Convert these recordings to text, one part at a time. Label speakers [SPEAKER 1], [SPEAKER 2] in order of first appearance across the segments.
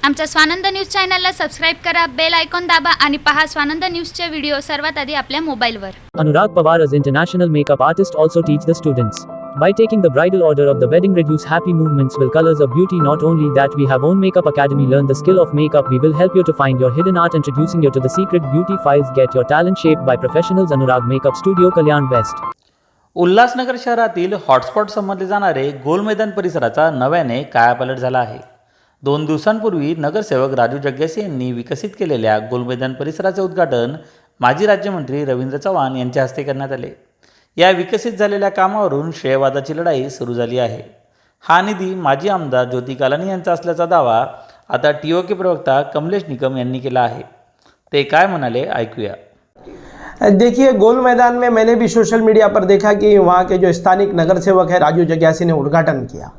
[SPEAKER 1] आमच्या स्वानंद न्यूज चॅनलला सबस्क्राईब करा, बेल आयकॉन दाबा आणि पहा स्वानंद न्यूजचे व्हिडिओ सर्वात आधी आपल्या मोबाईलवर.
[SPEAKER 2] Anurag Pawar as international makeup artist also teach the students. By taking the bridal order of the wedding reduce happy movements will colors of beauty. Not only that, we have own makeup academy. Learn the skill of makeup. We will help you to find your hidden art, introducing you to the secret beauty files. Get your talent shaped by professionals. Anurag Makeup Studio, Kalyan West.
[SPEAKER 3] Ulhasnagar शहरातील hotspot समजले जाणारे गोल मैदान परिसराचा नव्याने कायापालट झाला आहे. 2 दिवसांपूर्वी नगरसेवक राजू जग्यासी यांनी विकसित केलेल्या गोल मैदान परिसराचे उद्घाटन माजी राज्यमंत्री रवींद्र चव्हाण यांच्या हस्ते करण्यात आले. या विकसित झालेल्या कामावरून श्रेयवादाची लढाई सुरू झाली आहे. हा निधी माजी आमदार ज्योती कालानी यांचा असल्याचा दावा आता टीओके प्रवक्ता कमलेश निकम यांनी केला आहे. ते काय म्हणाले ऐकूया.
[SPEAKER 4] देखिए, गोल मैदान में मैंने भी सोशल मीडिया पर देखा कि वहाँ के जो स्थानिक नगर सेवक है राजू जग्यासी ने उद्घाटन किया.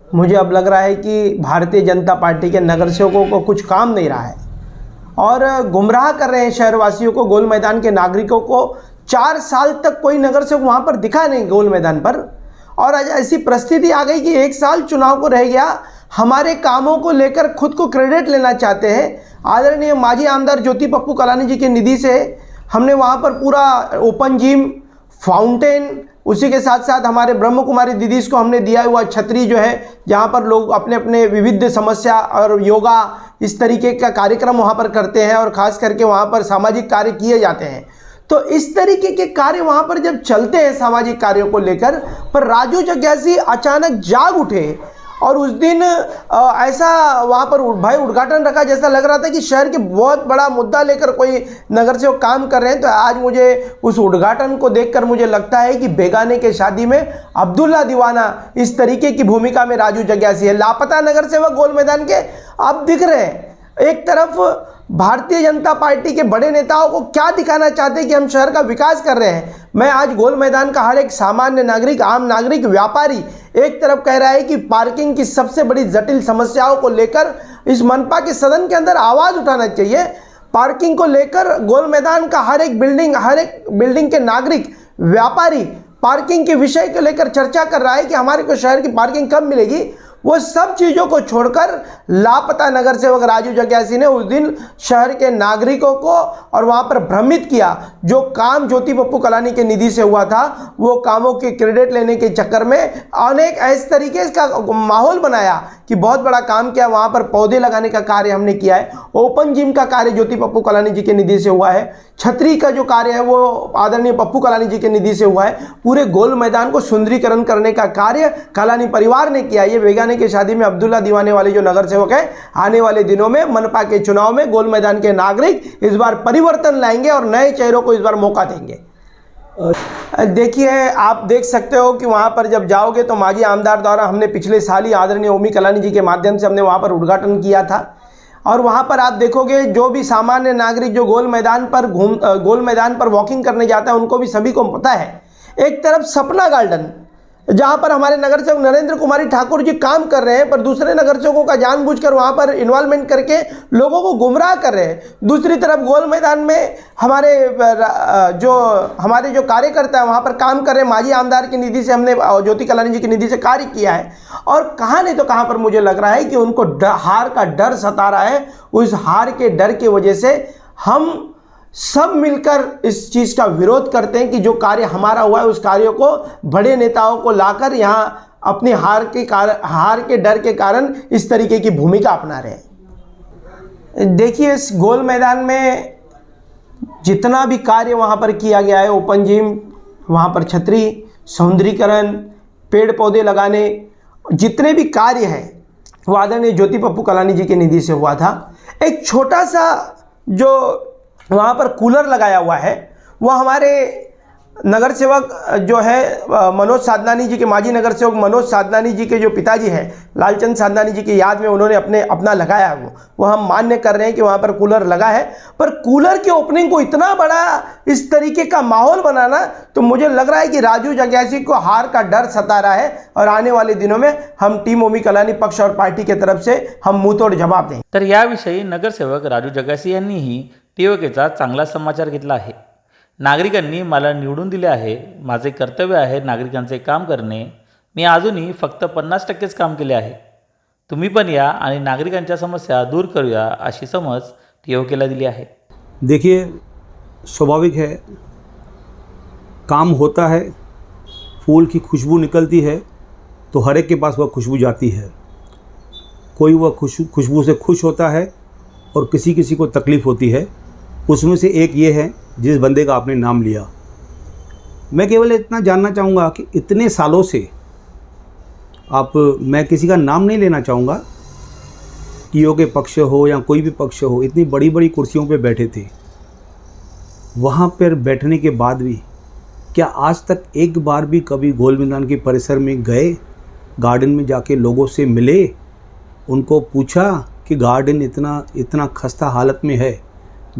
[SPEAKER 4] मुझे अब लग रहा है कि भारतीय जनता पार्टी के नगर सेवकों को कुछ काम नहीं रहा है और गुमराह कर रहे हैं शहरवासियों को, गोल मैदान के नागरिकों को. 4 साल तक कोई नगर सेवक वहाँ पर दिखा नहीं गोल मैदान पर, और आज ऐसी परिस्थिति आ गई कि 1 साल चुनाव को रह गया. हमारे कामों को लेकर खुद को क्रेडिट लेना चाहते हैं. आदरणीय माजी आमदार ज्योति पप्पू कलानी जी के निधि से हमने वहाँ पर पूरा ओपन जिम, फाउंटेन, उसी के साथ साथ हमारे ब्रह्म कुमारी दीदीज को हमने दिया हुआ छतरी जो है, जहाँ पर लोग अपने अपने विविध समस्या और योगा इस तरीके का कार्यक्रम वहाँ पर करते हैं और ख़ास करके वहाँ पर सामाजिक कार्य किए जाते हैं. तो इस तरीके के कार्य वहाँ पर जब चलते हैं सामाजिक कार्यों को लेकर, पर राजू जग्यासी अचानक जाग उठे और उस दिन ऐसा वहाँ पर भाई उद्घाटन रखा जैसा लग रहा था कि शहर के बहुत बड़ा मुद्दा लेकर कोई नगर सेवक काम कर रहे हैं. तो आज मुझे उस उद्घाटन को देखकर मुझे लगता है कि बेगाने के शादी में अब्दुल्ला दीवाना इस तरीके की भूमिका में राजू जग्यासी है. लापता नगर सेवक गोल मैदान के अब दिख रहे हैं. एक तरफ भारतीय जनता पार्टी के बड़े नेताओं को क्या दिखाना चाहते हैं कि हम शहर का विकास कर रहे हैं. मैं आज गोल मैदान का हर एक सामान्य नागरिक, आम नागरिक, व्यापारी एक तरफ कह रहा है कि पार्किंग की सबसे बड़ी जटिल समस्याओं को लेकर इस मनपा के सदन के अंदर आवाज़ उठाना चाहिए. पार्किंग को लेकर गोल मैदान का हर एक बिल्डिंग के नागरिक, व्यापारी पार्किंग के विषय को लेकर चर्चा कर रहा है कि हमारे को शहर की पार्किंग कब मिलेगी. वो सब चीज़ों को छोड़कर लापता नगर सेवक राजू जग्यासी ने उस दिन शहर के नागरिकों को और वहाँ पर भ्रमित किया. जो काम ज्योति पप्पू कलानी के निधि से हुआ था, वो कामों के क्रेडिट लेने के चक्कर में अनेक ऐसे तरीके का माहौल बनाया कि बहुत बड़ा काम किया. वहाँ पर पौधे लगाने का कार्य हमने किया है. ओपन जिम का कार्य ज्योति पप्पू कलानी जी के निधि से हुआ है. छतरी का जो कार्य है वो आदरणीय पप्पू कलानी जी के निधि से हुआ है. पूरे गोल मैदान को सुंदरीकरण करने का कार्य कलानी परिवार ने किया. ये बेगाने के शादी में अब्दुल्ला दीवाने वाले जो नगर सेवक है, आने वाले दिनों में मनपा के चुनाव में गोल मैदान के नागरिक इस बार परिवर्तन लाएंगे और नए चेहरों को इस बार मौका देंगे. देखिए, आप देख सकते हो कि वहाँ पर जब जाओगे तो माजी आमदार द्वारा हमने पिछले साल ही आदरणीय ओमी कलानी जी के माध्यम से हमने वहाँ पर उद्घाटन किया था. और वहाँ पर आप देखोगे जो भी सामान्य नागरिक जो गोल मैदान पर वॉकिंग करने जाता है, उनको भी सभी को पता है. एक तरफ सपना गार्डन जहाँ पर हमारे नगर सेवक नरेंद्र कुमारी ठाकुर जी काम कर रहे हैं, पर दूसरे नगर सेवकों का जानबूझकर वहाँ पर इन्वॉल्वमेंट करके लोगों को गुमराह कर रहे हैं. दूसरी तरफ गोल मैदान में हमारे जो कार्यकर्ता है वहाँ पर काम कर रहे हैं. माजी आमदार की निधि से हमने ज्योति कलानी जी की निधि से कार्य किया है. और कहाँ नहीं तो कहाँ पर मुझे लग रहा है कि उनको हार का डर सता रहा है. उस हार के डर की वजह से हम सब मिलकर इस चीज़ का विरोध करते हैं कि जो कार्य हमारा हुआ है उस कार्यों को बड़े नेताओं को लाकर यहाँ अपनी हार के डर के कारण इस तरीके की भूमिका अपना रहे हैं. देखिए, इस गोल मैदान में जितना भी कार्य वहाँ पर किया गया है, ओपन जिम, वहाँ पर छतरी, सौंदर्यीकरण, पेड़ पौधे लगाने, जितने भी कार्य हैं वो आदरणीय ज्योति पप्पू कलानी जी के निधि से हुआ था. एक छोटा सा जो वहाँ पर कूलर लगाया हुआ है वो हमारे नगर सेवक जो है मनोज साधनानी जी के, माजी नगर सेवक मनोज साधनानी जी के जो पिताजी हैं लालचंद साधनानी जी की याद में उन्होंने अपना लगाया. वो हम मान्य कर रहे हैं कि वहाँ पर कूलर लगा है. पर कूलर की ओपनिंग को इतना बड़ा इस तरीके का माहौल बनाना, तो मुझे लग रहा है कि राजू जग्यासी को हार का डर सता रहा है. और आने वाले दिनों में हम टीम ओमी कलानी पक्ष और पार्टी की तरफ से हम मुंहतोड जवाब देंगे.
[SPEAKER 3] तर याविषयी नगरसेवक राजू जग्यासी यांनीही टीओकेचा चांगला समाचार घेतला आहे. नागरिकांनी मला निवडून दिले आहे. माझे कर्तव्य आहे नागरिकांचे काम करणे. मी अजूनही फक्त 50%च काम केले आहे. तुम्ही पण या आणि नागरिकांच्या समस्या दूर करूया अशी समज TOKला दिली आहे.
[SPEAKER 5] देखिए, स्वाभाविक है, काम होता है, फूल की खुशबू निकलती है तो हर एक के पास वह खुशबू जाती है. कोई वह खुशबू से खुश होता है और किसी किसी को तकलीफ़ होती है. उसमें से एक ये है जिस बंदे का आपने नाम लिया. मैं केवल इतना जानना चाहूँगा कि इतने सालों से मैं किसी का नाम नहीं लेना चाहूँगा, TO के पक्ष हो या कोई भी पक्ष हो, इतनी बड़ी बड़ी कुर्सियों पे बैठे थे. वहाँ पर बैठने के बाद भी क्या आज तक एक बार भी कभी गोल मैदान के परिसर में गए, गार्डन में जाके लोगों से मिले, उनको पूछा कि गार्डन इतना खस्ता हालत में है,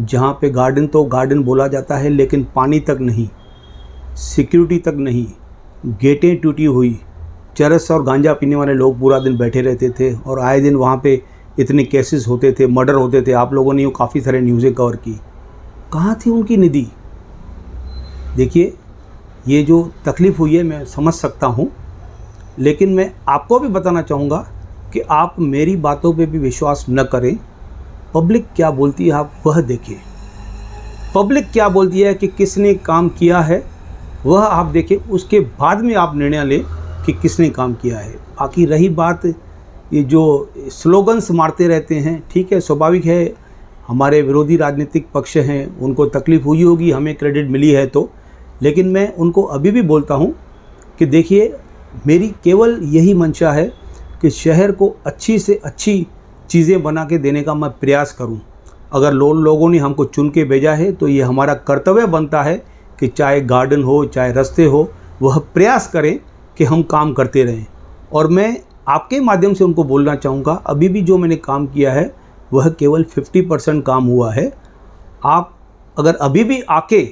[SPEAKER 5] जहाँ पे गार्डन तो गार्डन बोला जाता है लेकिन पानी तक नहीं, सिक्योरिटी तक नहीं, गेटें टूटी हुई, चरस और गांजा पीने वाले लोग पूरा दिन बैठे रहते थे और आए दिन वहाँ पे इतने केसेस होते थे, मर्डर होते थे. आप लोगों ने काफ़ी सारे न्यूज़ें कवर की. कहाँ थी उनकी निधि? देखिए, ये जो तकलीफ़ हुई है मैं समझ सकता हूँ, लेकिन मैं आपको भी बताना चाहूँगा कि आप मेरी बातों पे भी विश्वास न करें. पब्लिक क्या बोलती है आप वह देखिए. पब्लिक क्या बोलती है कि किसने काम किया है वह आप देखें, उसके बाद में आप निर्णय लें कि किसने काम किया है. बाकी रही बात ये जो स्लोगन्स मारते रहते हैं, ठीक है, स्वाभाविक है, हमारे विरोधी राजनीतिक पक्ष हैं, उनको तकलीफ़ हुई होगी, हमें क्रेडिट मिली है तो. लेकिन मैं उनको अभी भी बोलता हूँ कि देखिए, मेरी केवल यही मंशा है कि शहर को अच्छी से अच्छी चीज़ें बना के देने का मैं प्रयास करूं. अगर लोगों ने हमको चुन के भेजा है तो ये हमारा कर्तव्य बनता है कि चाहे गार्डन हो चाहे रास्ते हो, वह प्रयास करें कि हम काम करते रहें. और मैं आपके माध्यम से उनको बोलना चाहूँगा, अभी भी जो मैंने काम किया है वह केवल 50% काम हुआ है. आप अगर अभी भी आके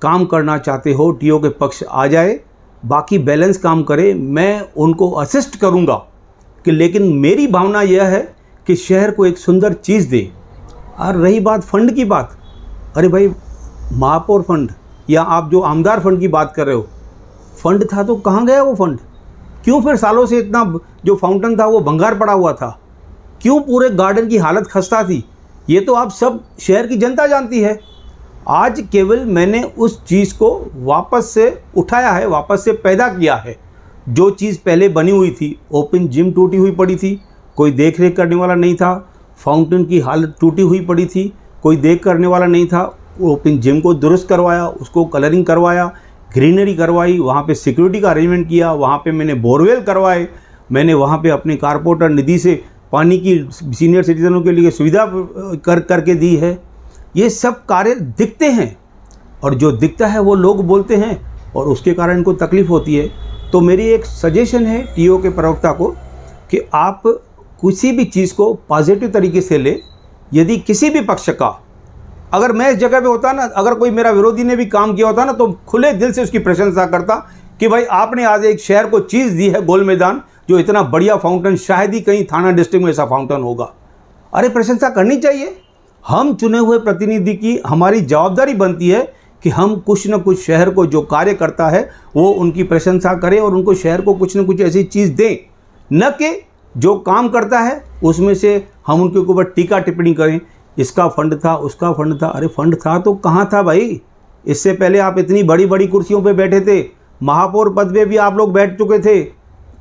[SPEAKER 5] काम करना चाहते हो, TO के पक्ष आ जाए, बाकी बैलेंस काम करे, मैं उनको असिस्ट करूँगा कि, लेकिन मेरी भावना यह है कि शहर को एक सुंदर चीज़ दे. और रही बात फंड की बात, अरे भाई, महापौर फंड या आप जो आमदार फंड की बात कर रहे हो, फंड था तो कहाँ गया वो फंड? क्यों फिर सालों से इतना जो फाउंटेन था वो भंगार पड़ा हुआ था? क्यों पूरे गार्डन की हालत खस्ता थी? ये तो आप सब शहर की जनता जानती है. आज केवल मैंने उस चीज़ को वापस से उठाया है, वापस से पैदा किया है. जो चीज़ पहले बनी हुई थी, ओपन जिम टूटी हुई पड़ी थी, कोई देख रेख करने वाला नहीं था. फाउंटेन की हालत टूटी हुई पड़ी थी, कोई देख करने वाला नहीं था. ओपन जिम को दुरुस्त करवाया, उसको कलरिंग करवाया, ग्रीनरी करवाई, वहाँ पे सिक्योरिटी का अरेंजमेंट किया, वहाँ पे मैंने बोरवेल करवाए, मैंने वहाँ पे अपने कारपोरेटर निधि से पानी की सीनियर सिटीजनों के लिए सुविधा करके दी है. ये सब कार्य दिखते हैं और जो दिखता है वो लोग बोलते हैं और उसके कारण इनको तकलीफ़ होती है. तो मेरी एक सजेशन है TO के प्रवक्ता को कि आप किसी भी चीज़ को पॉजिटिव तरीके से ले. यदि किसी भी पक्ष का, अगर मैं इस जगह पे होता ना, अगर कोई मेरा विरोधी ने भी काम किया होता ना, तो खुले दिल से उसकी प्रशंसा करता कि भाई आपने आज एक शहर को चीज़ दी है, गोल मैदान, जो इतना बढ़िया फाउंटेन, शायद ही कहीं थाना डिस्ट्रिक्ट में ऐसा फाउंटेन होगा. अरे प्रशंसा करनी चाहिए. हम चुने हुए प्रतिनिधि की हमारी जवाबदारी बनती है कि हम कुछ न कुछ शहर को जो कार्य करता है वो उनकी प्रशंसा करें और उनको शहर को कुछ न कुछ ऐसी चीज़ दें, न कि जो काम करता है उसमें से हम उनके ऊपर टीका टिप्पणी करें, इसका फंड था, उसका फंड था. अरे फंड था तो कहाँ था भाई? इससे पहले आप इतनी बड़ी बड़ी कुर्सियों पे बैठे थे, महापौर पद पे भी आप लोग बैठ चुके थे.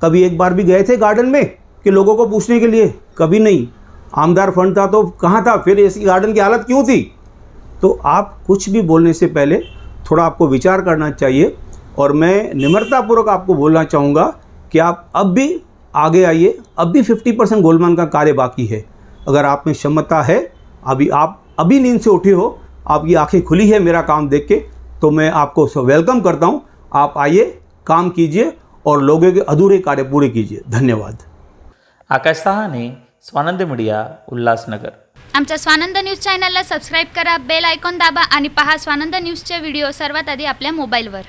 [SPEAKER 5] कभी एक बार भी गए थे गार्डन में कि लोगों को पूछने के लिए? कभी नहीं. आमदार फंड था तो कहाँ था? फिर ऐसी गार्डन की हालत क्यों थी? तो आप कुछ भी बोलने से पहले थोड़ा आपको विचार करना चाहिए. और मैं निम्रतापूर्वक आपको बोलना चाहूँगा कि आप अब भी आगे आइए. अब भी 50% गोलमाल का कार्य बाकी है. अगर आप में क्षमता है, आप अभी नींद से उठे हो, आपकी आंखें खुली है मेरा काम देख के, तो मैं आपको वेलकम करता हूँ. आप आइए, काम कीजिए और लोगों के अधूरे कार्य पूरे कीजिए. धन्यवाद.
[SPEAKER 3] आकाश सहाने, स्वानंद मीडिया, उल्हासनगर.
[SPEAKER 1] आमच्या स्वानंद न्यूज चॅनलला सबस्क्राईब करा, बेल आयकॉन दाबा आणि पहा स्वानंद न्यूजचे व्हिडिओ सर्वात आधी आपल्या मोबाईलवर.